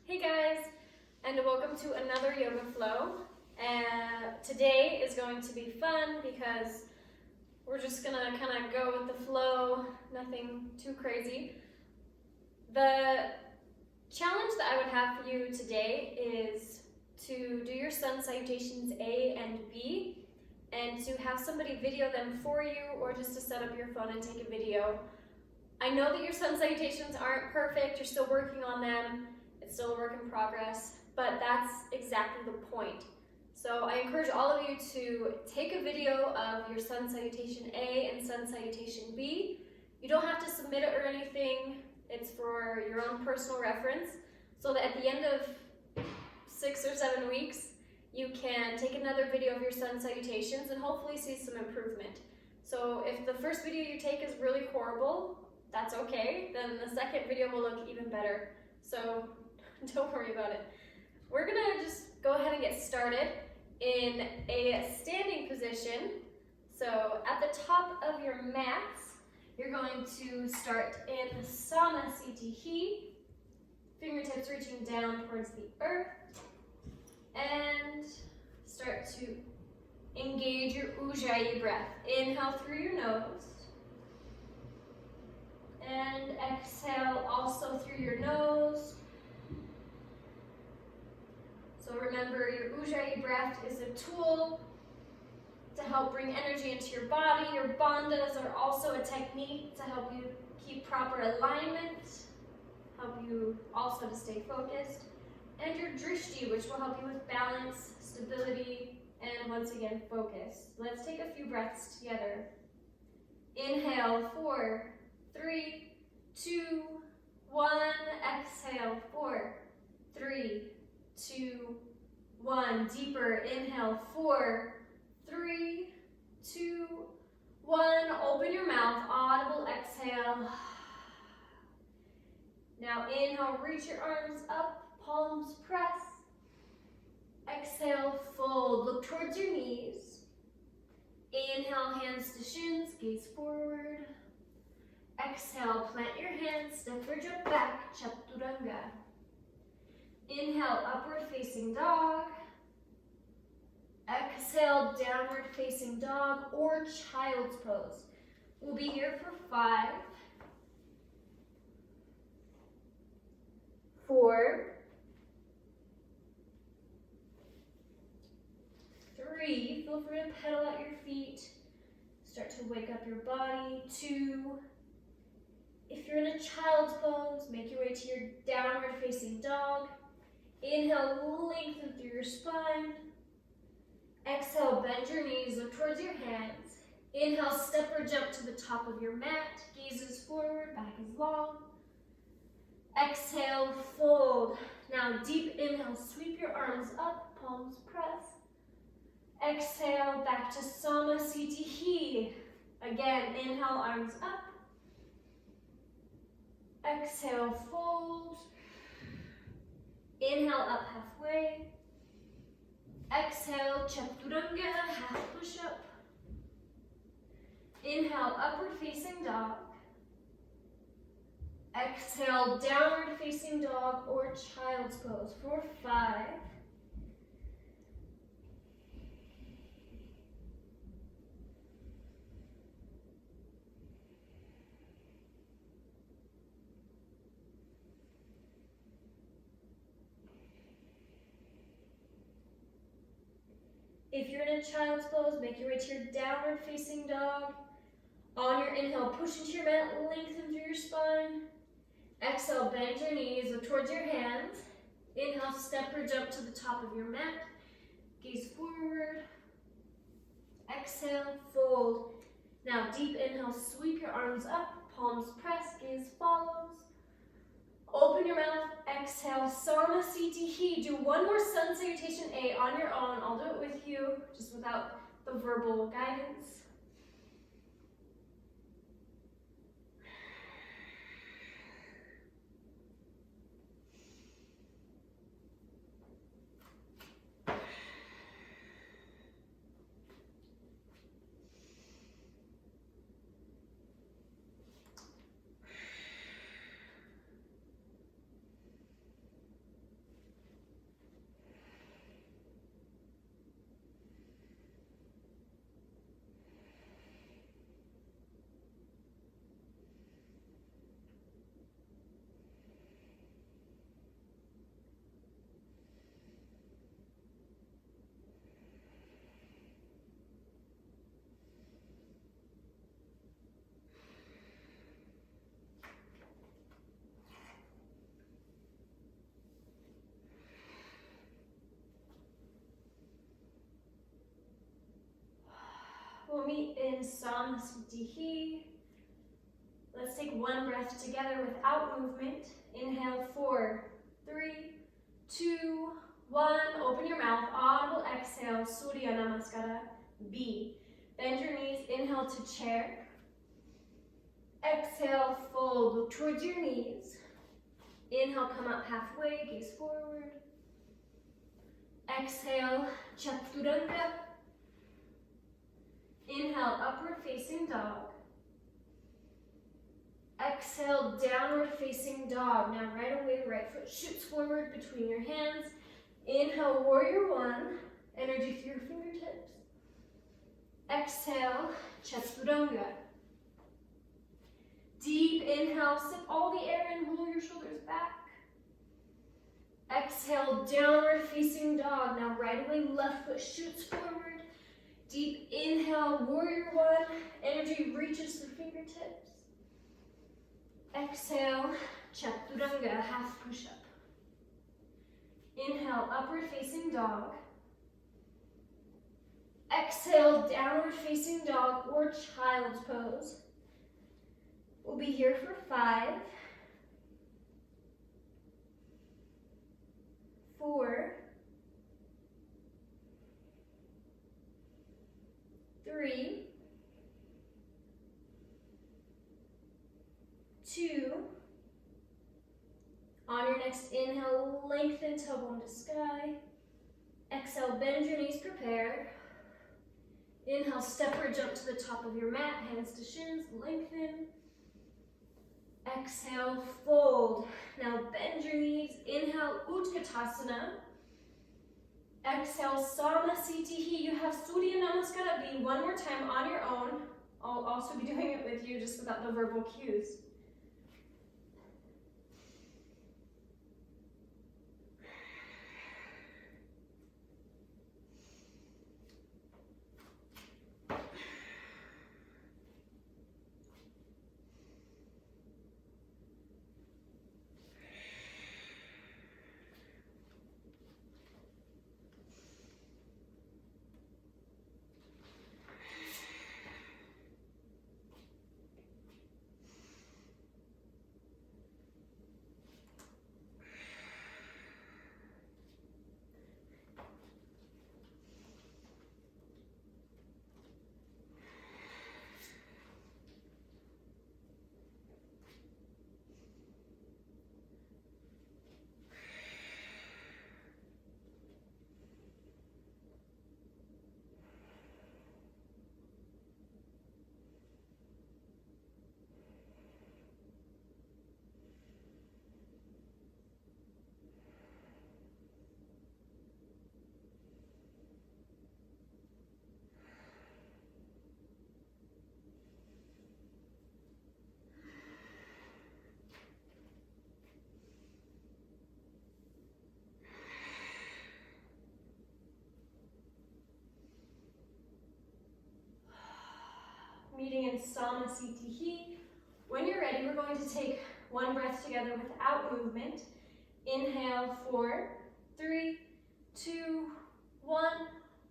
Hey guys, and welcome to another yoga flow. Today is going to be fun because we're just gonna kind of go with the flow, nothing too crazy. The challenge that I would have for you today is to do your sun salutations A and B, and to have somebody video them for you, or just to set up your phone and take a video. I know that your sun salutations aren't perfect, you're still working on them. It's still a work in progress, but that's exactly the point. So I encourage all of you to take a video of your sun salutation A and sun salutation B. You don't have to submit it or anything. It's for your own personal reference, so that at the end of 6 or 7 weeks, you can take another video of your sun salutations and hopefully see some improvement. So if the first video you take is really horrible, that's okay. Then the second video will look even better. So don't worry about it. We're gonna just go ahead and get started in a standing position. So at the top of your mats, you're going to start in Samasthiti, fingertips reaching down towards the earth, and start to engage your Ujjayi breath. Inhale through your nose, and exhale also through your nose. So remember, your Ujjayi breath is a tool to help bring energy into your body. Your bandhas are also a technique to help you keep proper alignment, help you also to stay focused. And your drishti, which will help you with balance, stability, and once again, focus. Let's take a few breaths together. Inhale, 4, 3, 2, 1. Exhale, 4, 3, 2, 1. Deeper. Inhale, 4, 3, 2, 1. Open your mouth. Audible exhale. Now inhale, reach your arms up, palms press. Exhale, fold. Look towards your knees. Inhale, hands to shins, gaze forward. Exhale, plant your hands, step or jump back, chaturanga. Inhale, upward facing dog. Exhale, downward facing dog or child's pose. We'll be here for 5, 4, 3, feel free to pedal out your feet. Start to wake up your body. 2, if you're in a child's pose, make your way to your downward facing dog. Inhale, lengthen through your spine. Exhale, bend your knees, look towards your hands. Inhale, step or jump to the top of your mat. Gazes forward, back is long. Exhale, fold. Now deep inhale, sweep your arms up, palms press. Exhale, back to Samasthiti. Again, inhale, arms up. Exhale, fold. Inhale, up halfway. Exhale, chaturanga, half push-up. Inhale, upward facing dog. Exhale, downward facing dog or child's pose for 5. If you're in a child's pose, make your way to your downward facing dog. On your inhale, push into your mat, lengthen through your spine. Exhale, bend your knees, look towards your hands. Inhale, step or jump to the top of your mat. Gaze forward. Exhale, fold. Now deep inhale, sweep your arms up, palms press, gaze follows. Open your mouth, exhale, Samasthiti. Do one more sun salutation A on your own. I'll do it with you, just without the verbal guidance. in Samasthiti. Let's take one breath together without movement. Inhale, 4, 3, 2, 1. Open your mouth, audible exhale, Surya Namaskara, B. Bend your knees, inhale to chair. Exhale, fold, look towards your knees. Inhale, come up halfway, gaze forward. Exhale, Chaturanga. Inhale, upward facing dog. Exhale, downward facing dog. Now right away, right foot shoots forward between your hands. Inhale, warrior one. Energy through your fingertips. Exhale, Chaturanga. Deep inhale, sip all the air in, roll your shoulders back. Exhale, downward facing dog. Now right away, left foot shoots forward. Deep inhale, warrior one. Energy reaches the fingertips. Exhale, Chaturanga, half push-up. Inhale, upward facing dog. Exhale, downward facing dog or child's pose. We'll be here for 5, 4, 3, 2. On your next inhale, lengthen tailbone to sky. Exhale, bend your knees, prepare. Inhale, step or jump to the top of your mat, hands to shins, lengthen. Exhale, fold. Now bend your knees. Inhale, Utkatasana. Exhale, Samasthiti. You have Surya Namaskara B. One more time on your own. I'll also be doing it with you, just without the verbal cues. Meeting in Samasthiti. When you're ready, we're going to take one breath together without movement. Inhale, 4, 3, 2, 1.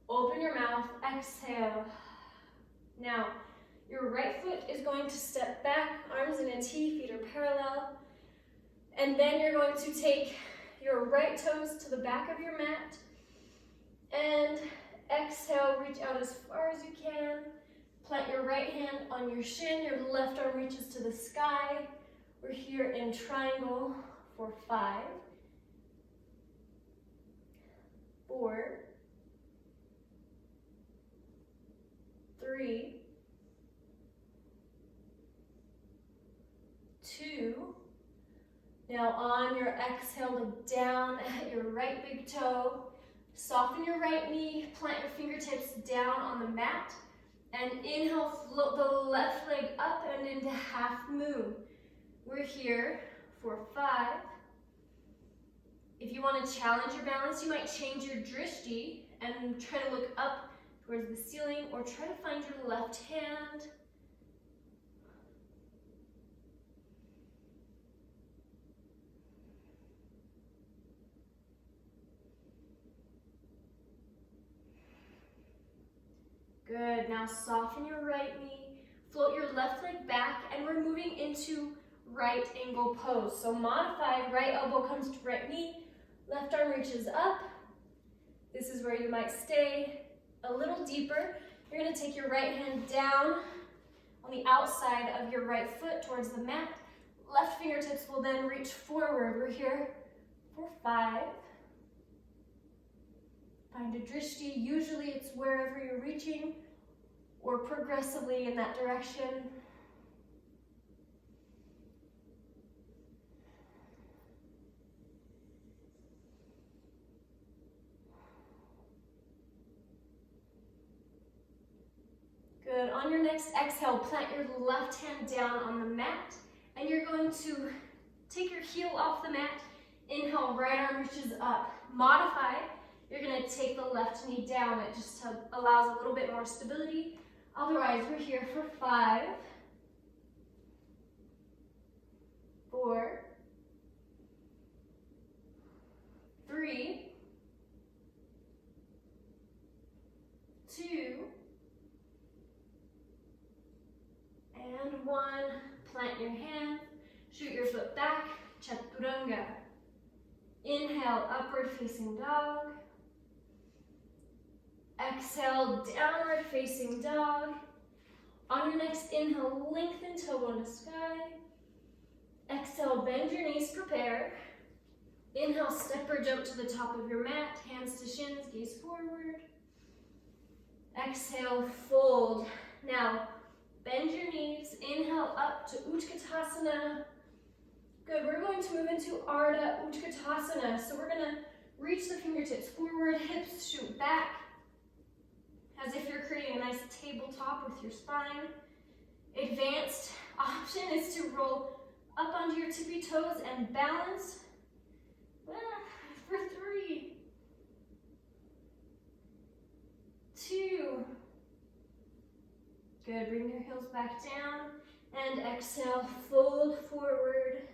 Open your mouth, exhale. Now, your right foot is going to step back, arms in a T, feet are parallel. And then you're going to take your right toes to the back of your mat. And exhale, reach out as far as you can. Plant your right hand on your shin, your left arm reaches to the sky. We're here in triangle for 5, 4, 3, 2. Now on your exhale, look down at your right big toe. Soften your right knee, plant your fingertips down on the mat. And inhale, float the left leg up and into half moon. We're here for 5. If you want to challenge your balance, you might change your drishti and try to look up towards the ceiling or try to find your left hand. Good, now soften your right knee, float your left leg back, and we're moving into right angle pose. So modified, right elbow comes to right knee, left arm reaches up. This is where you might stay a little deeper. You're gonna take your right hand down on the outside of your right foot towards the mat. Left fingertips will then reach forward. We're here for 5. Find a drishti. Usually it's wherever you're reaching or progressively in that direction. Good. On your next exhale, plant your left hand down on the mat, and you're going to take your heel off the mat. Inhale, right arm reaches up. Modify. You're going to take the left knee down. It just allows a little bit more stability. Otherwise, we're here for 5, 4, 3, 2, and 1. Plant your hand, shoot your foot back, chaturanga. Inhale, upward facing dog. Exhale, downward facing dog. On your next inhale, lengthen tailbone to sky. Exhale, bend your knees, prepare. Inhale, step or jump to the top of your mat, hands to shins, gaze forward. Exhale, fold. Now, bend your knees, inhale up to Utkatasana. Good, we're going to move into Ardha Utkatasana. So we're gonna reach the fingertips forward, hips shoot back, as if you're creating a nice tabletop with your spine. Advanced option is to roll up onto your tippy toes and balance. For 3, 2, good, bring your heels back down, and exhale, fold forward,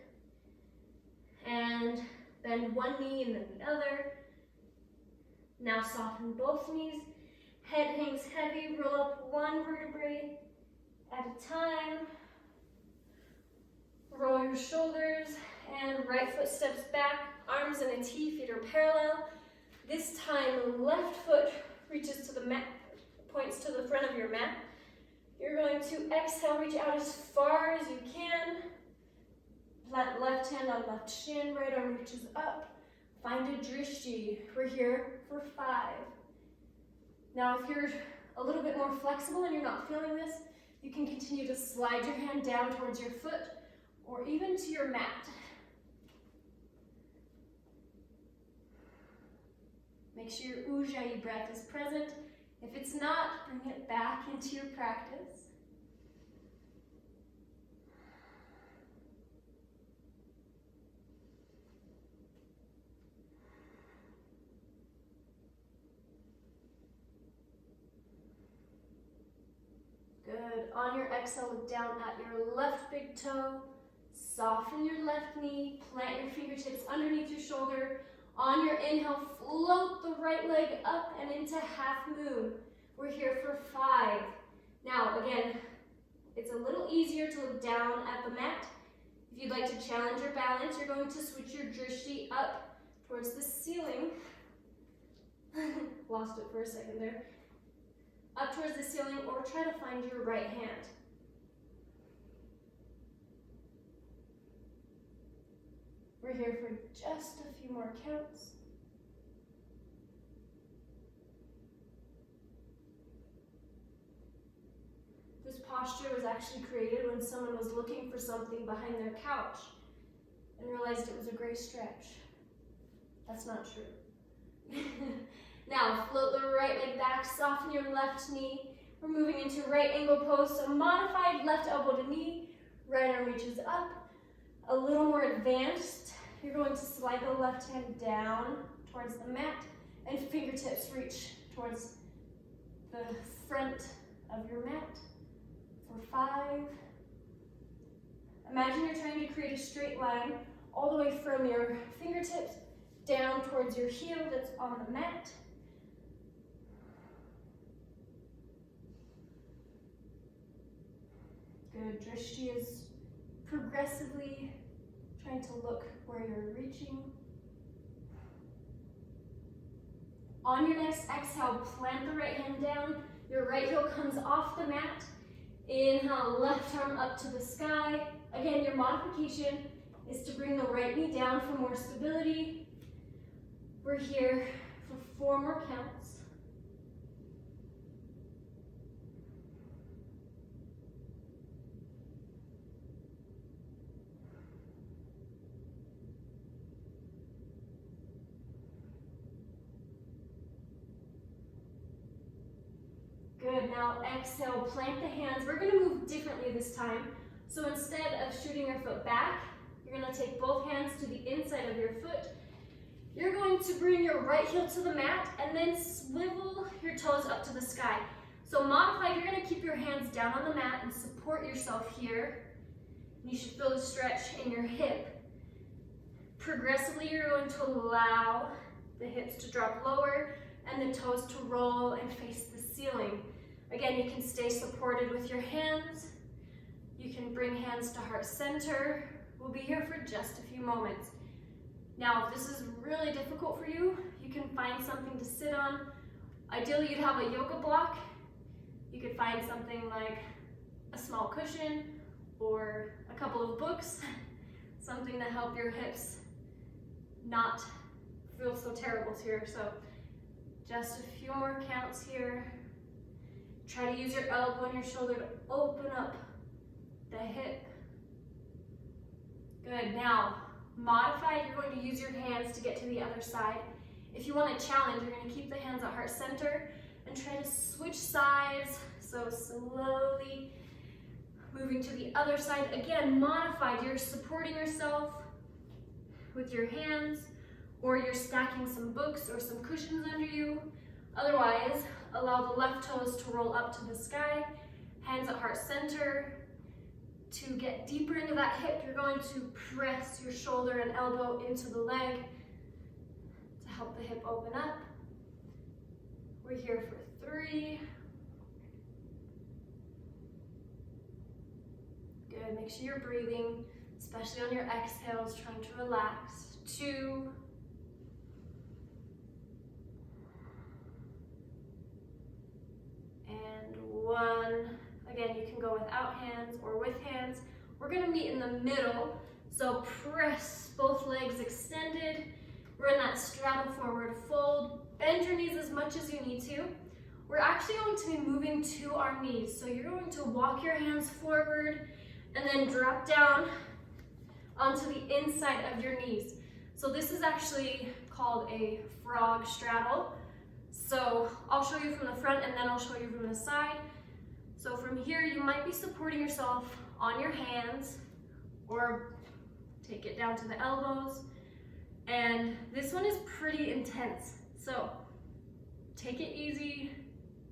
and bend one knee and then the other. Now soften both knees, head hangs heavy, roll up one vertebrae at a time. Roll your shoulders, and right foot steps back, arms in a T, feet are parallel. This time, left foot reaches to the mat, points to the front of your mat. You're going to exhale, reach out as far as you can. Plant left hand on left shin, right arm reaches up. Find a drishti. We're here for 5. Now, if you're a little bit more flexible and you're not feeling this, you can continue to slide your hand down towards your foot or even to your mat. Make sure your Ujjayi breath is present. If it's not, bring it back into your practice. Good. On your exhale, look down at your left big toe. Soften your left knee. Plant your fingertips underneath your shoulder. On your inhale, float the right leg up and into half moon. We're here for 5. Now, again, it's a little easier to look down at the mat. If you'd like to challenge your balance, you're going to switch your drishti up towards the ceiling. Lost it for a second there. Up towards the ceiling, or try to find your right hand. We're here for just a few more counts. This posture was actually created when someone was looking for something behind their couch and realized it was a gray stretch. That's not true. Now, float the right leg back, soften your left knee. We're moving into right angle pose, so modified left elbow to knee, right arm reaches up. A little more advanced, you're going to slide the left hand down towards the mat, and fingertips reach towards the front of your mat for 5. Imagine you're trying to create a straight line all the way from your fingertips down towards your heel that's on the mat. Good. Drishti is progressively trying to look where you're reaching. On your next exhale, plant the right hand down. Your right heel comes off the mat. Inhale, left arm up to the sky. Again, your modification is to bring the right knee down for more stability. We're here for 4 more counts. Good, now exhale, plant the hands. We're gonna move differently this time. So instead of shooting your foot back, you're gonna take both hands to the inside of your foot. You're going to bring your right heel to the mat and then swivel your toes up to the sky. So modified, you're gonna keep your hands down on the mat and support yourself here. You should feel the stretch in your hip. Progressively, you're going to allow the hips to drop lower and the toes to roll and face the ceiling. Again, you can stay supported with your hands. You can bring hands to heart center. We'll be here for just a few moments. Now, if this is really difficult for you, you can find something to sit on. Ideally, you'd have a yoga block. You could find something like a small cushion or a couple of books, something to help your hips not feel so terrible here. So just a few more counts here. Try to use your elbow and your shoulder to open up the hip. Good, now modified, you're going to use your hands to get to the other side. If you want a challenge, you're going to keep the hands at heart center and try to switch sides. So slowly moving to the other side. Again, modified, you're supporting yourself with your hands, or you're stacking some books or some cushions under you. Otherwise, allow the left toes to roll up to the sky, hands at heart center. To get deeper into that hip, you're going to press your shoulder and elbow into the leg to help the hip open up. We're here for 3. Good, make sure you're breathing, especially on your exhales, trying to relax. 2. And 1. Again, you can go without hands or with hands. We're gonna meet in the middle. So press both legs extended. We're in that straddle forward fold. Bend your knees as much as you need to. We're actually going to be moving to our knees. So you're going to walk your hands forward and then drop down onto the inside of your knees. So this is actually called a frog straddle. So I'll show you from the front and then I'll show you from the side. So from here, you might be supporting yourself on your hands or take it down to the elbows. And this one is pretty intense. So take it easy,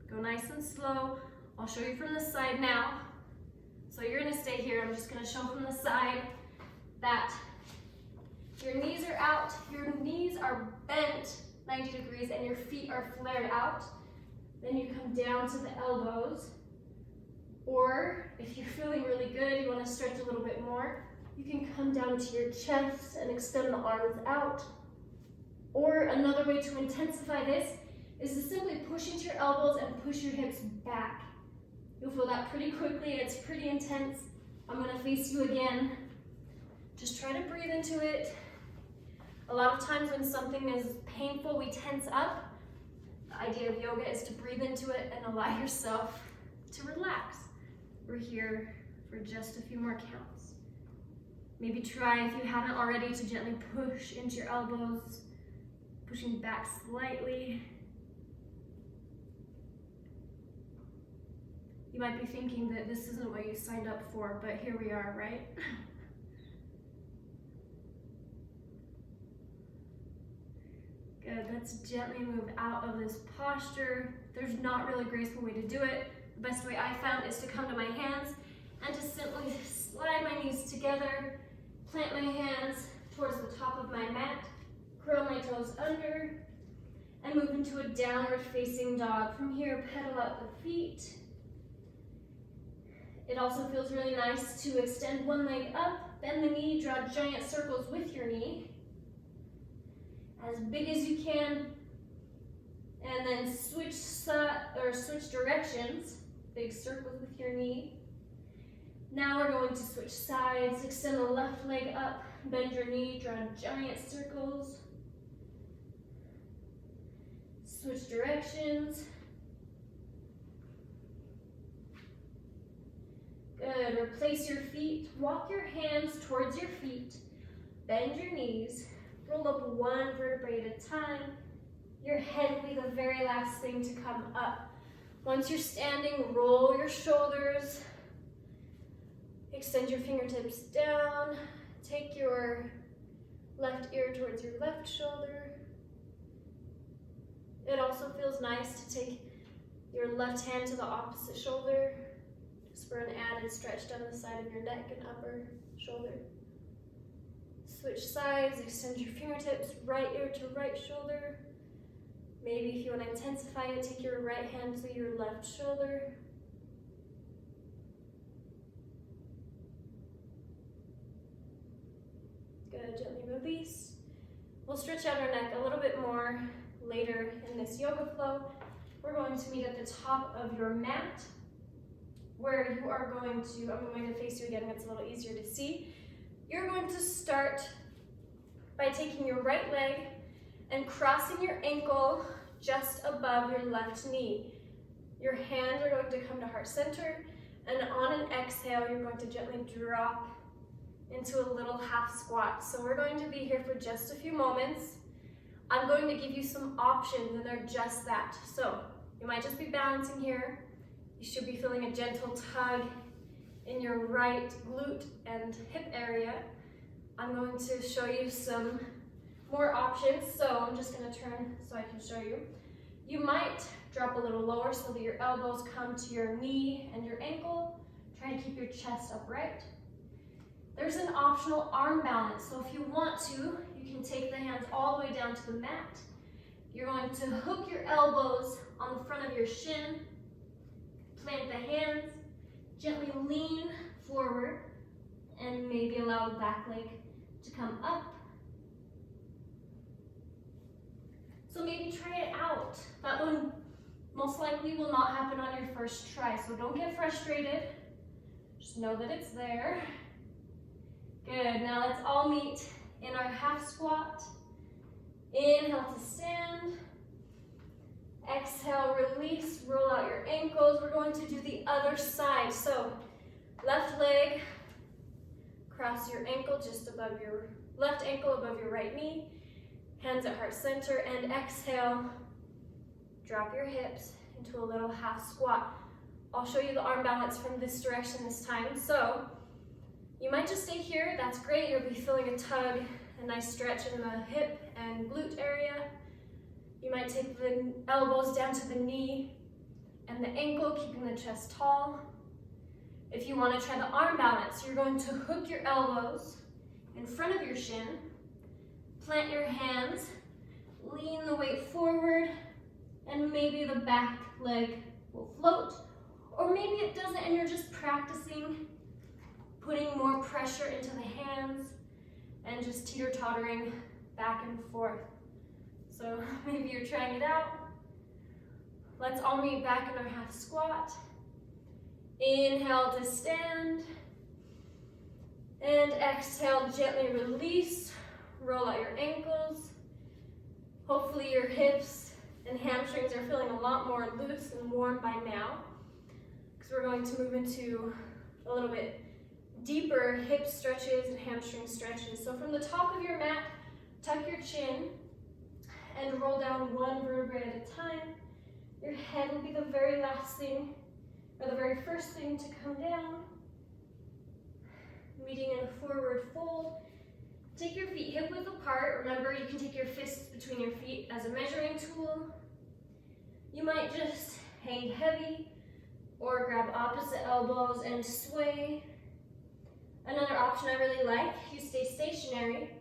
go nice and slow. I'll show you from the side now. So you're gonna stay here. I'm just gonna show from the side that your knees are out, your knees are bent 90 degrees and your feet are flared out. Then you come down to the elbows. Or if you're feeling really good, you want to stretch a little bit more, you can come down to your chest and extend the arms out. Or another way to intensify this is to simply push into your elbows and push your hips back. You'll feel that pretty quickly. It's pretty intense. I'm going to face you again. Just try to breathe into it. A lot of times when something is painful, we tense up. The idea of yoga is to breathe into it and allow yourself to relax. We're here for just a few more counts. Maybe try, if you haven't already, to gently push into your elbows, pushing back slightly. You might be thinking that this isn't what you signed up for, but here we are, right? Good, let's gently move out of this posture. There's not really a graceful way to do it. The best way I found is to come to my hands and to simply slide my knees together, plant my hands towards the top of my mat, curl my toes under, and move into a downward facing dog. From here, pedal out the feet. It also feels really nice to extend one leg up, bend the knee, draw giant circles with your knee, as big as you can, and then switch directions, big circles with your knee. Now we're going to switch sides, extend the left leg up, bend your knee, draw giant circles, switch directions. Good, replace your feet, walk your hands towards your feet, bend your knees, roll up one vertebrae at a time. Your head will be the very last thing to come up. Once you're standing, roll your shoulders, extend your fingertips down, take your left ear towards your left shoulder. It also feels nice to take your left hand to the opposite shoulder, just for an added stretch down the side of your neck and upper shoulder. Switch sides, extend your fingertips, right ear to right shoulder. Maybe if you want to intensify it, take your right hand to your left shoulder. Good, gently release. We'll stretch out our neck a little bit more later in this yoga flow. We're going to meet at the top of your mat, where you are going to, I'm going to face you again, it's a little easier to see. You're going to start by taking your right leg and crossing your ankle just above your left knee. Your hands are going to come to heart center, and on an exhale, you're going to gently drop into a little half squat. So we're going to be here for just a few moments. I'm going to give you some options, and they're just that. So you might just be balancing here. You should be feeling a gentle tug in your right glute and hip area. I'm going to show you some more options. So I'm just going to turn so I can show you. You might drop a little lower so that your elbows come to your knee and your ankle. Try to keep your chest upright. There's an optional arm balance. So if you want to, you can take the hands all the way down to the mat. You're going to hook your elbows on the front of your shin, plant the hands, gently lean forward, and maybe allow the back leg to come up. So maybe try it out. That one most likely will not happen on your first try, so don't get frustrated. Just know that it's there. Good, now let's all meet in our half squat. Inhale to stand. Exhale, release, roll out your ankles. We're going to do the other side. So left leg, cross your ankle just above your left ankle above your right knee. Hands at heart center, and exhale, drop your hips into a little half squat. I'll show you the arm balance from this direction this time. So you might just stay here, that's great. You'll be feeling a tug, a nice stretch in the hip and glute area. You might take the elbows down to the knee and the ankle, keeping the chest tall. If you want to try the arm balance, you're going to hook your elbows in front of your shin, plant your hands, lean the weight forward, and maybe the back leg will float, or maybe it doesn't and you're just practicing putting more pressure into the hands and just teeter-tottering back and forth. So maybe you're trying it out. Let's all meet back in our half squat. Inhale to stand, and exhale, gently release. Roll out your ankles. Hopefully your hips and hamstrings are feeling a lot more loose and warm by now, because we're going to move into a little bit deeper hip stretches and hamstring stretches. So from the top of your mat, tuck your chin and roll down one vertebrae at a time. Your head will be the very last thing, or the very first thing to come down. Meeting in a forward fold. Take your feet hip width apart. Remember, you can take your fists between your feet as a measuring tool. You might just hang heavy or grab opposite elbows and sway. Another option I really like, you stay stationary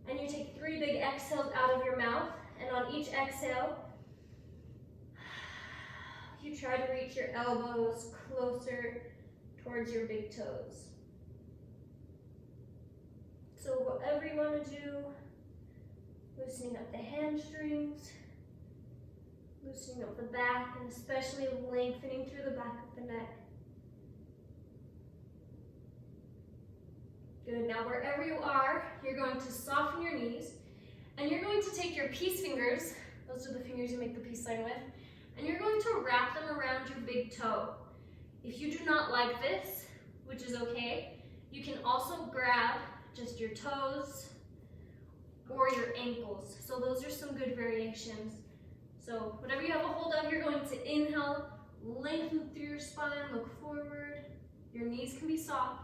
and you take 3 big exhales out of your mouth, and on each exhale, you try to reach your elbows closer towards your big toes. So whatever you want to do, loosening up the hamstrings, loosening up the back, and especially lengthening through the back of the neck. Good, now wherever you are, you're going to soften your knees, and you're going to take your peace fingers, those are the fingers you make the peace sign with, and you're going to wrap them around your big toe. If you do not like this, which is okay, you can also grab just your toes or your ankles. So those are some good variations. So whatever you have a hold of, you're going to inhale, lengthen through your spine, look forward. Your knees can be soft.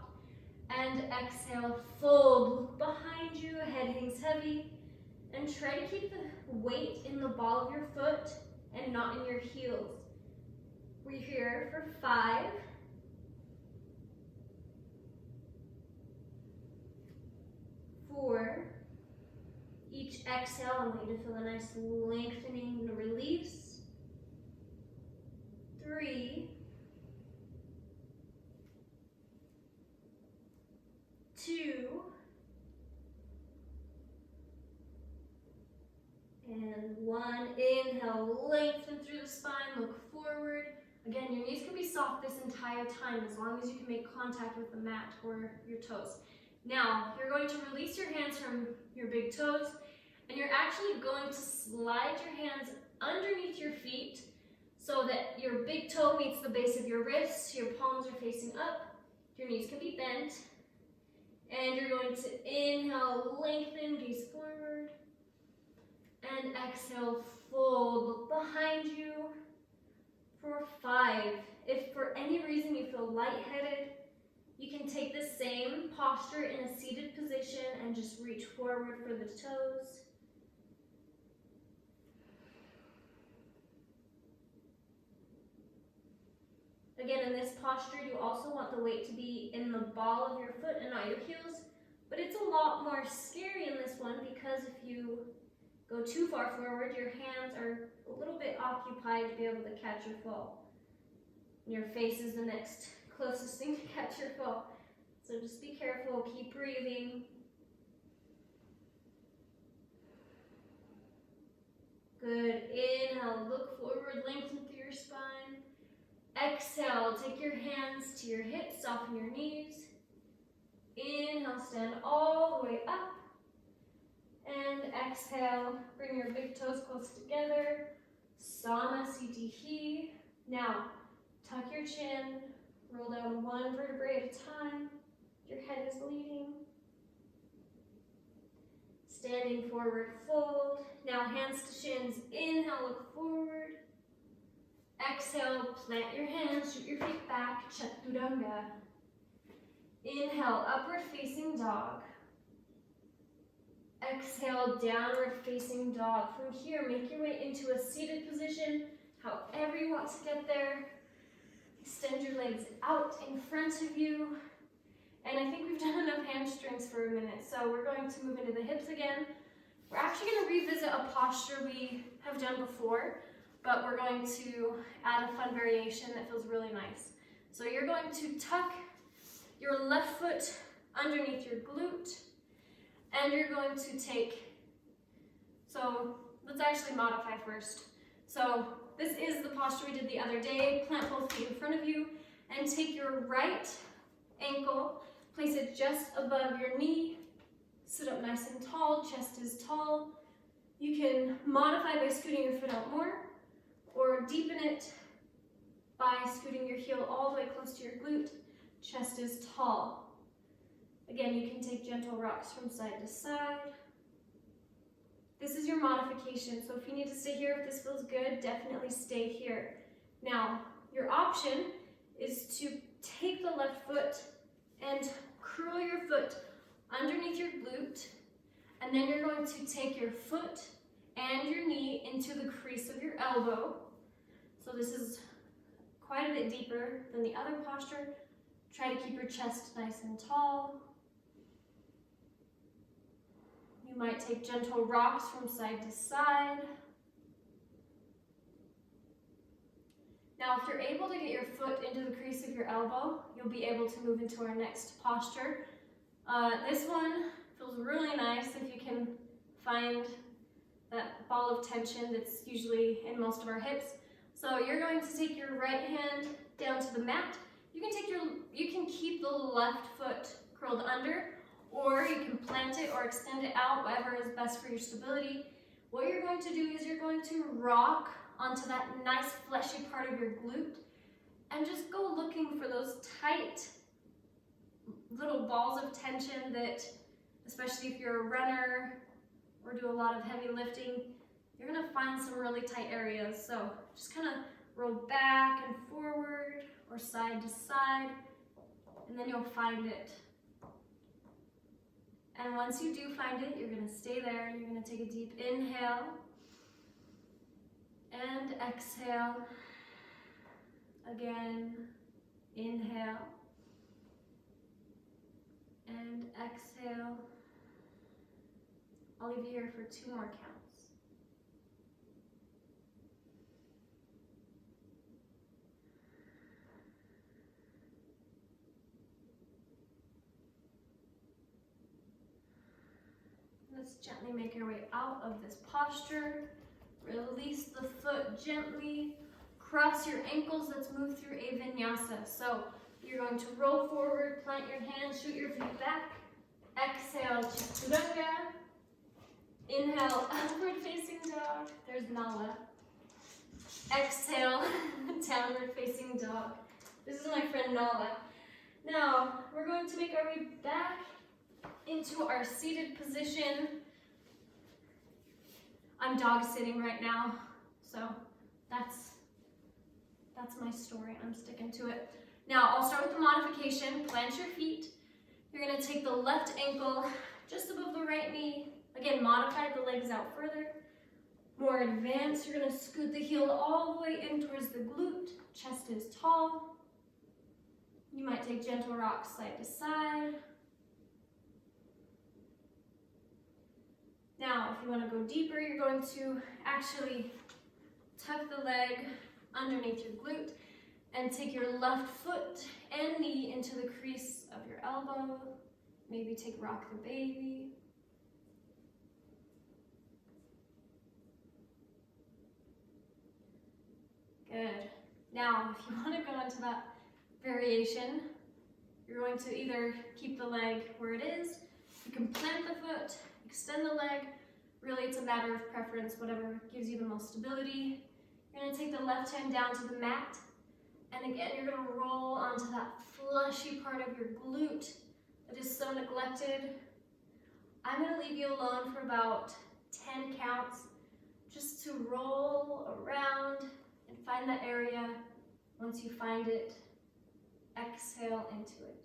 And exhale, fold, look behind you, head hangs heavy. And try to keep the weight in the ball of your foot and not in your heels. We're here for 5, 4. Each exhale, I want you to feel a nice lengthening and release. 3, 2, and 1. Inhale, lengthen through the spine, look forward. Again, your knees can be soft this entire time as long as you can make contact with the mat or your toes. Now, you're going to release your hands from your big toes, and you're actually going to slide your hands underneath your feet so that your big toe meets the base of your wrists, your palms are facing up, your knees can be bent, and you're going to inhale, lengthen, gaze forward, and exhale, fold, look behind you for 5. If for any reason you feel lightheaded, you can take the same posture in a seated position and just reach forward for the toes. Again, in this posture, you also want the weight to be in the ball of your foot and not your heels, but it's a lot more scary in this one because if you go too far forward, your hands are a little bit occupied to be able to catch your fall. Your face is the next closest thing to catch your fall. So just be careful, keep breathing. Good, inhale, look forward, lengthen through your spine. Exhale, take your hands to your hips, soften your knees. Inhale, stand all the way up. And exhale, bring your big toes close together. Samasthiti. Now, tuck your chin, roll down 1 vertebrae at a time. Your head is leading. Standing forward, fold. Now hands to shins, inhale, look forward. Exhale, plant your hands, shoot your feet back, Chaturanga. Inhale, upward facing dog. Exhale, downward facing dog. From here, make your way into a seated position, however you want to get there. Extend your legs out in front of you. And I think we've done enough hamstrings for a minute, so we're going to move into the hips again. We're actually going to revisit a posture we have done before, but we're going to add a fun variation that feels really nice. So you're going to tuck your left foot underneath your glute, and you're going to take, so let's actually modify first. So this is the posture we did the other day. Plant both feet in front of you, and take your right ankle, place it just above your knee, sit up nice and tall, chest is tall. You can modify by scooting your foot out more, or deepen it by scooting your heel all the way close to your glute, chest is tall. Again, you can take gentle rocks from side to side. This is your modification, so if you need to stay here, if this feels good, definitely stay here. Now, your option is to take the left foot and curl your foot underneath your glute, and then you're going to take your foot and your knee into the crease of your elbow. So this is quite a bit deeper than the other posture. Try to keep your chest nice and tall. You might take gentle rocks from side to side. Now Now, if you're able to get your foot into the crease of your elbow, you'll be able to move into our next posture. This one feels really nice if you can find that ball of tension that's usually in most of our hips. So you're going to take your right hand down to the mat. You can keep the left foot curled under, or you can plant it or extend it out, whatever is best for your stability. What you're going to do is you're going to rock onto that nice fleshy part of your glute and just go looking for those tight little balls of tension that, especially if you're a runner or do a lot of heavy lifting, you're gonna find some really tight areas. So just kind of roll back and forward or side to side, and then you'll find it. And once you do find it, you're gonna stay there. You're gonna take a deep inhale and exhale. Again, inhale and exhale. I'll leave you here for 2 more counts. Let's gently make our way out of this posture. Release the foot gently. Cross your ankles. Let's move through a vinyasa. So you're going to roll forward, plant your hands, shoot your feet back. Exhale, chaturanga. Inhale, upward facing dog. There's Nala. Exhale, downward facing dog. This is my friend Nala. Now, we're going to make our way back into our seated position. I'm dog sitting right now, so that's my story. I'm sticking to it. Now, I'll start with the modification. Plant your feet. You're gonna take the left ankle just above the right knee. Again, modify the legs out further. More advanced, you're gonna scoot the heel all the way in towards the glute. Chest is tall. You might take gentle rocks side to side. Now, if you want to go deeper, you're going to actually tuck the leg underneath your glute and take your left foot and knee into the crease of your elbow. Maybe take rock the baby. Good. Now, if you want to go into that variation, you're going to either keep the leg where it is, you can plant the foot, extend the leg. Really, it's a matter of preference, whatever gives you the most stability. You're going to take the left hand down to the mat, and again, you're going to roll onto that fleshy part of your glute that is so neglected. I'm going to leave you alone for about 10 counts, just to roll around and find that area. Once you find it, exhale into it.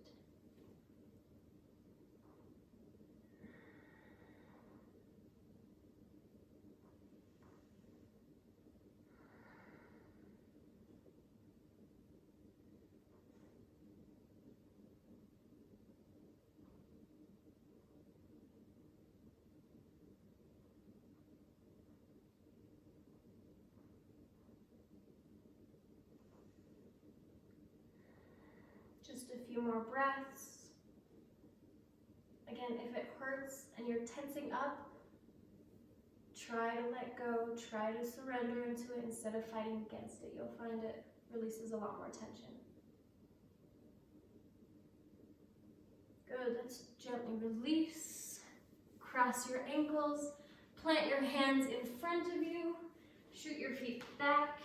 Just a few more breaths. Again, if it hurts and you're tensing up, try to let go, try to surrender into it instead of fighting against it. You'll find it releases a lot more tension. Good, let's gently release. Cross your ankles, plant your hands in front of you, shoot your feet back.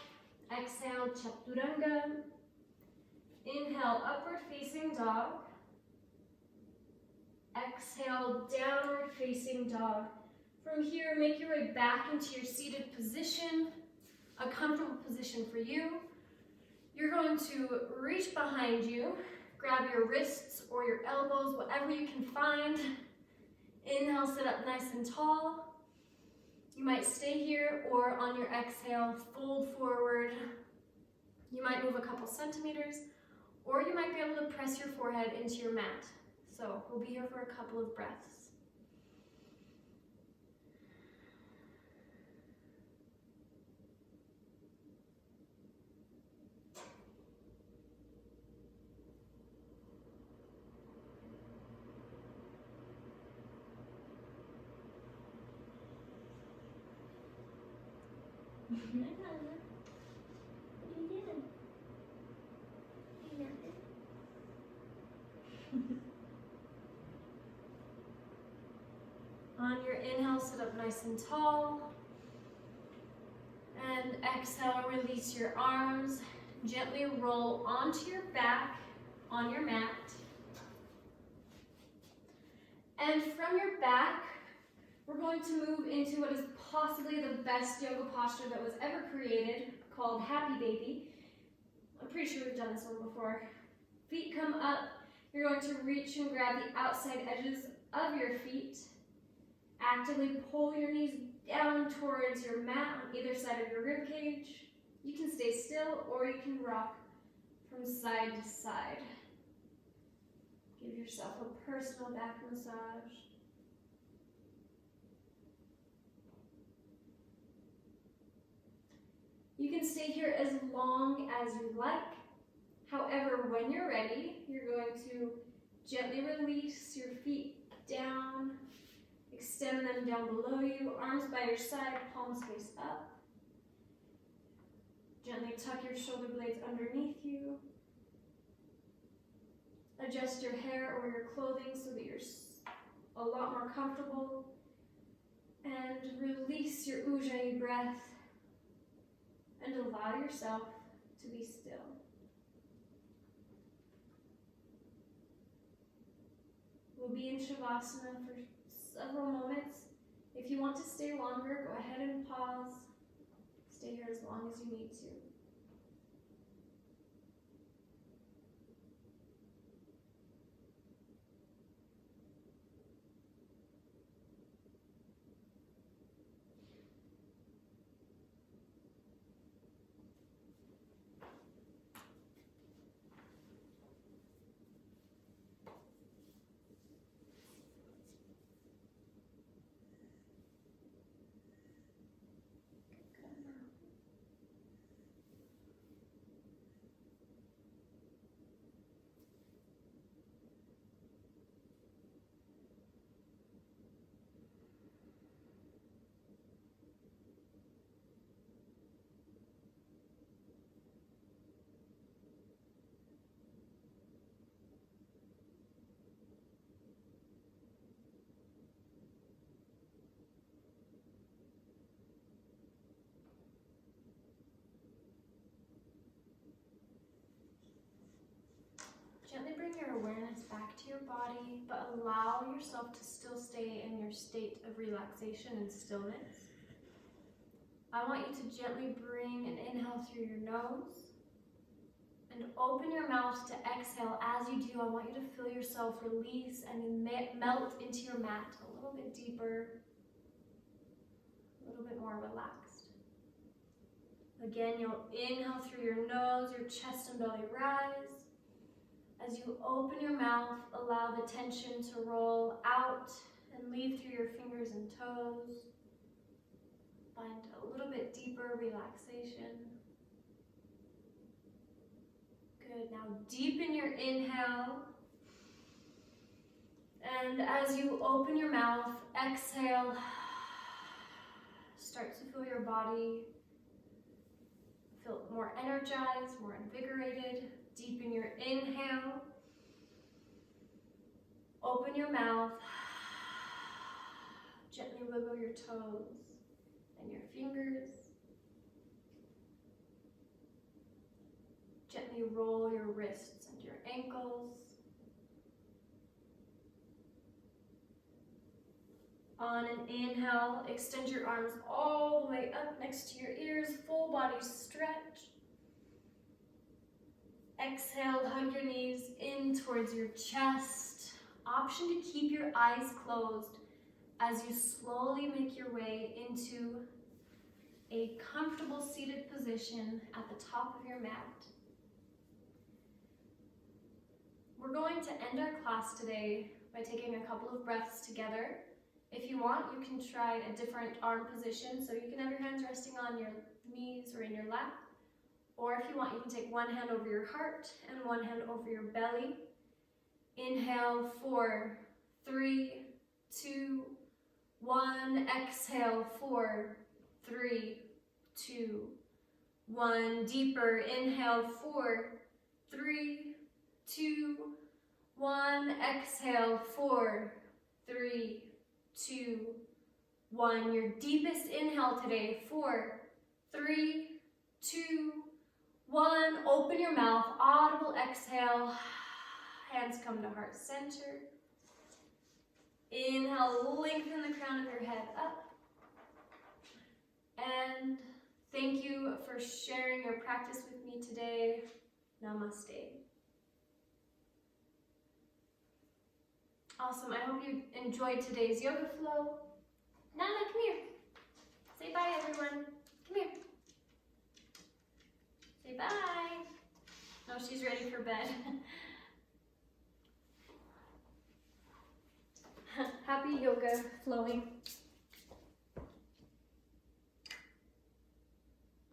Exhale, chaturanga. Inhale, upward facing dog. Exhale, downward facing dog. From here, make your way back into your seated position, a comfortable position for you. You're going to reach behind you, grab your wrists or your elbows, whatever you can find. Inhale, sit up nice and tall. You might stay here, or on your exhale, fold forward. You might move a couple centimeters, or you might be able to press your forehead into your mat. So we'll be here for a couple of breaths. What are you doing? On your inhale, sit up nice and tall. And exhale, release your arms. Gently roll onto your back on your mat. And from your back, we're going to move into what is possibly the best yoga posture that was ever created, called Happy Baby. I'm pretty sure we've done this one before. Feet come up. You're going to reach and grab the outside edges of your feet. Actively pull your knees down towards your mat on either side of your rib cage. You can stay still or you can rock from side to side. Give yourself a personal back massage. You can stay here as long as you like. However, when you're ready, you're going to gently release your feet down. Extend them down below you, arms by your side, palms face up. Gently tuck your shoulder blades underneath you. Adjust your hair or your clothing so that you're a lot more comfortable. And release your Ujjayi breath and allow yourself to be still. We'll be in Shavasana for several moments. If you want to stay longer, go ahead and pause. Stay here as long as you need to. Gently bring your awareness back to your body, but allow yourself to still stay in your state of relaxation and stillness. I want you to gently bring an inhale through your nose and open your mouth to exhale. As you do, I want you to feel yourself release and melt into your mat a little bit deeper, a little bit more relaxed. Again, you'll inhale through your nose, your chest and belly rise. As you open your mouth, allow the tension to roll out and leave through your fingers and toes. Find a little bit deeper relaxation. Good. Now deepen your inhale. And as you open your mouth, exhale. Start to feel your body feel more energized, more invigorated. Deepen your inhale. Open your mouth. Gently wiggle your toes and your fingers. Gently roll your wrists and your ankles. On an inhale, extend your arms all the way up next to your ears, full body stretch. Exhale, hug your knees in towards your chest. Option to keep your eyes closed as you slowly make your way into a comfortable seated position at the top of your mat. We're going to end our class today by taking a couple of breaths together. If you want, you can try a different arm position, so you can have your hands resting on your knees or in your lap. Or if you want, you can take one hand over your heart and one hand over your belly. Inhale, 4, 3, 2, 1. Exhale, 4, 3, 2, 1. Deeper. Inhale, 4, 3, 2, 1. Exhale, 4, 3, 2, 1. Your deepest inhale today, 4, 3, 2, 1. Open your mouth, audible exhale. Hands come to heart center. Inhale, lengthen the crown of your head up. And thank you for sharing your practice with me today. Namaste. Awesome. I hope you enjoyed today's yoga flow. Nana, come here. Say bye, everyone. Come here. Say bye. No, she's ready for bed. Happy yoga flowing.